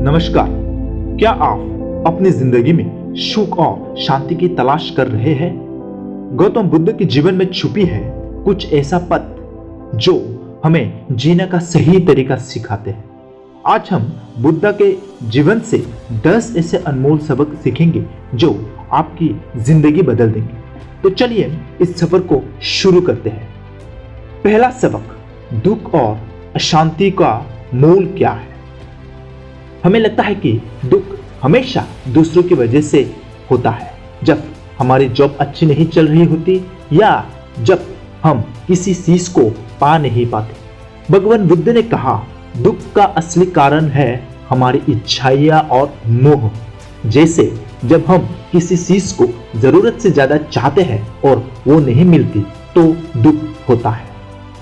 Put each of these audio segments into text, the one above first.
नमस्कार। क्या आप अपनी जिंदगी में सुख और शांति की तलाश कर रहे हैं? गौतम बुद्ध के जीवन में छुपी है कुछ ऐसा पथ जो हमें जीने का सही तरीका सिखाते हैं। आज हम बुद्ध के जीवन से 10 ऐसे अनमोल सबक सीखेंगे जो आपकी जिंदगी बदल देंगे। तो चलिए इस सफर को शुरू करते हैं। पहला सबक, दुख और अशांति का मूल क्या है? हमें लगता है कि दुख हमेशा दूसरों की वजह से होता है। जब हमारी जॉब अच्छी नहीं चल रही होती या जब हम किसी चीज को पा नहीं पाते। भगवान बुद्ध ने कहा, दुख का असली कारण है हमारी इच्छाएं और मोह। जैसे जब हम किसी चीज को जरूरत से ज्यादा चाहते हैं और वो नहीं मिलती तो दुख होता है।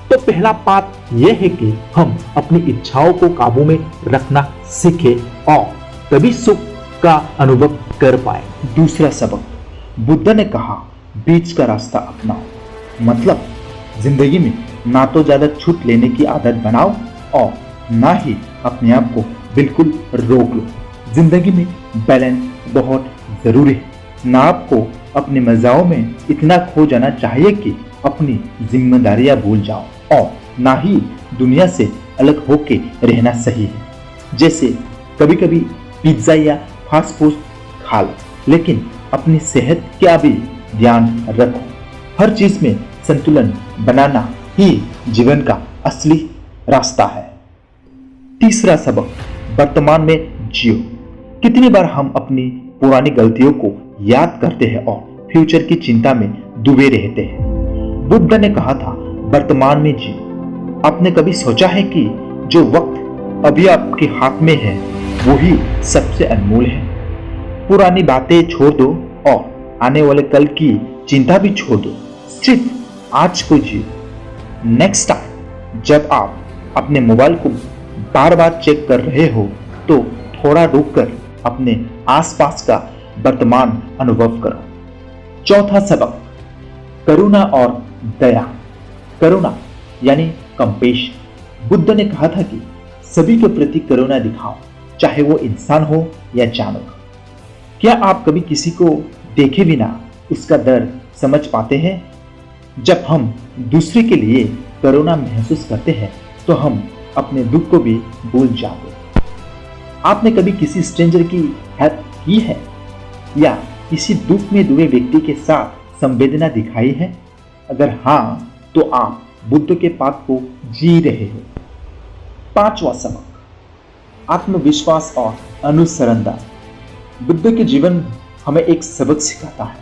तो पहला बात यह है कि हम अपनी इच्छाओं को काबू में रखना सीखें और तभी सुख का अनुभव कर पाए। दूसरा सबक, बुद्ध ने कहा, बीच का रास्ता अपनाओ। मतलब जिंदगी में ना तो ज्यादा छूट लेने की आदत बनाओ और ना ही अपने आप को बिल्कुल रोक लो। जिंदगी में बैलेंस बहुत जरूरी है। ना आपको अपने मजाओं में इतना खो जाना चाहिए कि अपनी जिम्मेदारियां भूल जाओ और ना ही दुनिया से अलग होके रहना सही है। जैसे कभी कभी पिज्जा या फास्ट फूड खा लो, लेकिन अपनी सेहत का भी ध्यान रखो। हर चीज में संतुलन बनाना ही जीवन का असली रास्ता है। तीसरा सबक, वर्तमान में जियो। कितनी बार हम अपनी पुरानी गलतियों को याद करते हैं और फ्यूचर की चिंता में डूबे रहते हैं। बुद्ध ने कहा था, वर्तमान में जियो। आपने कभी सोचा है कि जो वक्त अभी आपके हाथ में है वही सबसे अनमोल है? पुरानी बातें छोड़ दो और आने वाले कल की चिंता भी छोड़ दो। सिर्फ आज को जियो। नेक्स्ट टाइम जब आप अपने मोबाइल को बार बार चेक कर रहे हो तो थोड़ा रुककर अपने आसपास का वर्तमान अनुभव करो। चौथा सबक, करुणा और दया। करुणा यानी कंपेशन। बुद्ध ने कहा था कि सभी के प्रति करुणा दिखाओ, चाहे वो इंसान हो या जानवर। क्या आप कभी किसी को देखे बिना उसका दर्द समझ पाते हैं? जब हम दूसरे के लिए करुणा महसूस करते हैं तो हम अपने दुख को भी भूल जाते हैं। आपने कभी किसी स्ट्रेंजर की हेल्प की है या किसी दुख में डूबे व्यक्ति के साथ संवेदना दिखाई है? अगर हाँ, तो आप बुद्ध के पाठ को जी रहे हो। पांचवा सबक, आत्मविश्वास और अनुसरणता। बुद्ध के जीवन हमें एक सबक सिखाता है।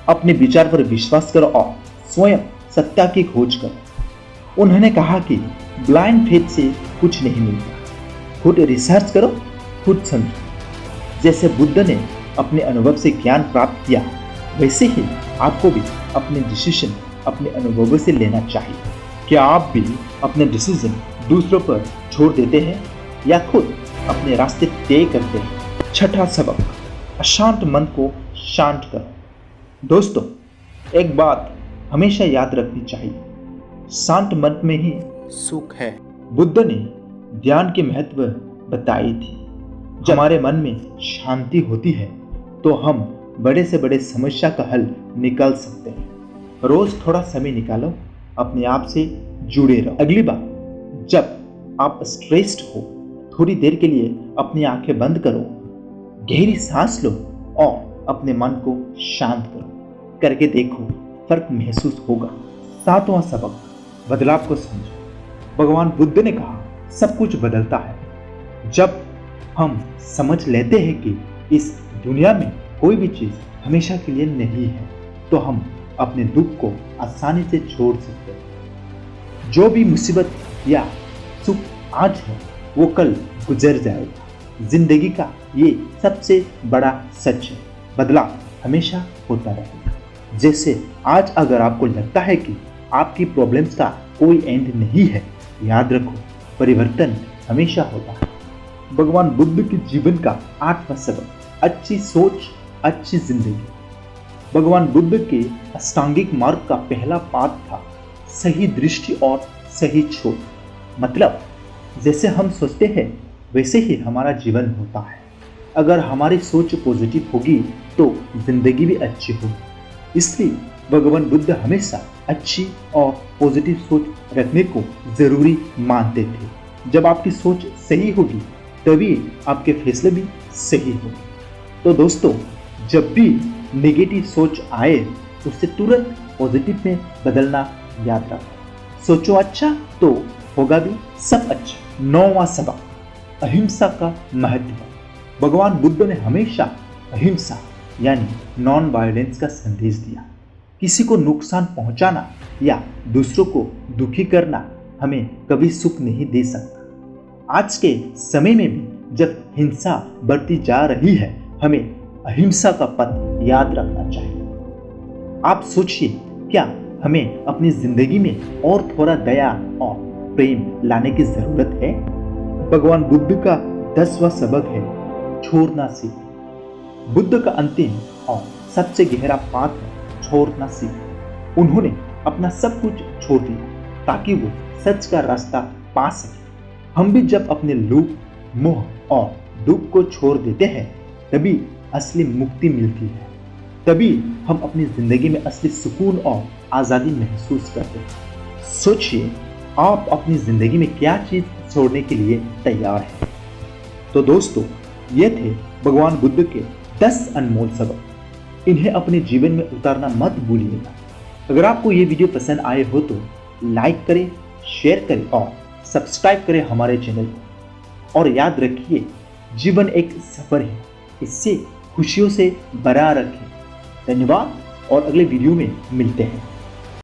अपने विचार पर विश्वास करो और स्वयं सत्ता की खोज करो। उन्होंने कहा कि ब्लाइंड फेथ से कुछ नहीं मिलता। खुद रिसर्च करो, खुद समझो। जैसे बुद्ध ने अपने अनुभव से ज्ञान प्राप्त किया, वैसे ही आपको भी अपने डिसीजन अपने अनुभवों से लेना चाहिए। क्या आप भी अपने डिसीजन दूसरों पर छोड़ देते हैं या खुद अपने रास्ते तय करते हैं? छठा सबक, अशांत मन को शांत करो। दोस्तों, एक बात हमेशा याद रखनी चाहिए, शांत मन में ही सुख है। बुद्ध ने ध्यान के महत्व बताई थी। जब हमारे मन में शांति होती है तो हम बड़े से बड़े समस्या का हल निकाल सकते हैं। रोज थोड़ा समय निकालो, अपने आप से जुड़े रहो। अगली बार जब आप स्ट्रेस्ड हो, थोड़ी देर के लिए अपनी आंखें बंद करो, गहरी सांस लो और अपने मन को शांत करो। करके देखो, फर्क महसूस होगा। सातवां सबक, बदलाव को समझो। भगवान बुद्ध ने कहा, सब कुछ बदलता है। जब हम समझ लेते हैं कि इस दुनिया में कोई भी चीज हमेशा के लिए नहीं है तो हम अपने दुख को आसानी से छोड़ सकते हैं। जो भी मुसीबत या सुख आज है वो कल गुजर जाएगा। जिंदगी का ये सबसे बड़ा सच है, बदलाव हमेशा होता रहेगा। जैसे आज अगर आपको लगता है कि आपकी प्रॉब्लम्स का कोई एंड नहीं है, याद रखो, परिवर्तन हमेशा होता है। भगवान बुद्ध के जीवन का 8वां सबक, अच्छी सोच अच्छी जिंदगी। भगवान बुद्ध के अष्टांगिक मार्ग का पहला पाठ था सही दृष्टि और सही सोच। मतलब जैसे हम सोचते हैं वैसे ही हमारा जीवन होता है। अगर हमारी सोच पॉजिटिव होगी तो जिंदगी भी अच्छी होगी। इसलिए भगवान बुद्ध हमेशा अच्छी और पॉजिटिव सोच रखने को जरूरी मानते थे। जब आपकी सोच सही होगी तभी आपके फैसले भी सही होंगे। तो दोस्तों, जब भी नेगेटिव सोच आए उसे तुरंत पॉजिटिव में बदलना याद रखो। सोचो अच्छा तो होगा भी सब अच्छा। 9वां सबक, अहिंसा का महत्व। भगवान बुद्ध ने हमेशा अहिंसा यानी नॉन वायलेंस का संदेश दिया। किसी को नुकसान पहुंचाना या दूसरों को दुखी करना हमें कभी सुख नहीं दे सकता। आज के समय में भी जब हिंसा बढ़ती जा रही है, हमें अहिंसा का पथ याद रखना चाहिए। आप सोचिए, क्या हमें अपनी जिंदगी में और थोड़ा दया और प्रेम लाने की जरूरत है? भगवान बुद्ध का 10वां सबक है छोड़ना सीख। बुद्ध का अंतिम और सबसे गहरा पाठ है छोड़ना सीख। उन्होंने अपना सब कुछ छोड़ दिया ताकि वो सच का रास्ता पा सके। हम भी जब अपने लोभ, मोह और दुख को छोड़ देते हैं तभी असली मुक्ति मिलती है। तभी हम अपनी जिंदगी में असली सुकून और आज़ादी महसूस करते हैं। सोचिए, आप अपनी जिंदगी में क्या चीज छोड़ने के लिए तैयार हैं? तो दोस्तों, ये थे भगवान बुद्ध के 10 अनमोल सबक। इन्हें अपने जीवन में उतारना मत भूलिएगा। अगर आपको ये वीडियो पसंद आए हो तो लाइक करें, शेयर करें और सब्सक्राइब करें हमारे चैनल को। और याद रखिए, जीवन एक सफर है, इससे खुशियों से भरा रखें। धन्यवाद और अगले वीडियो में मिलते हैं।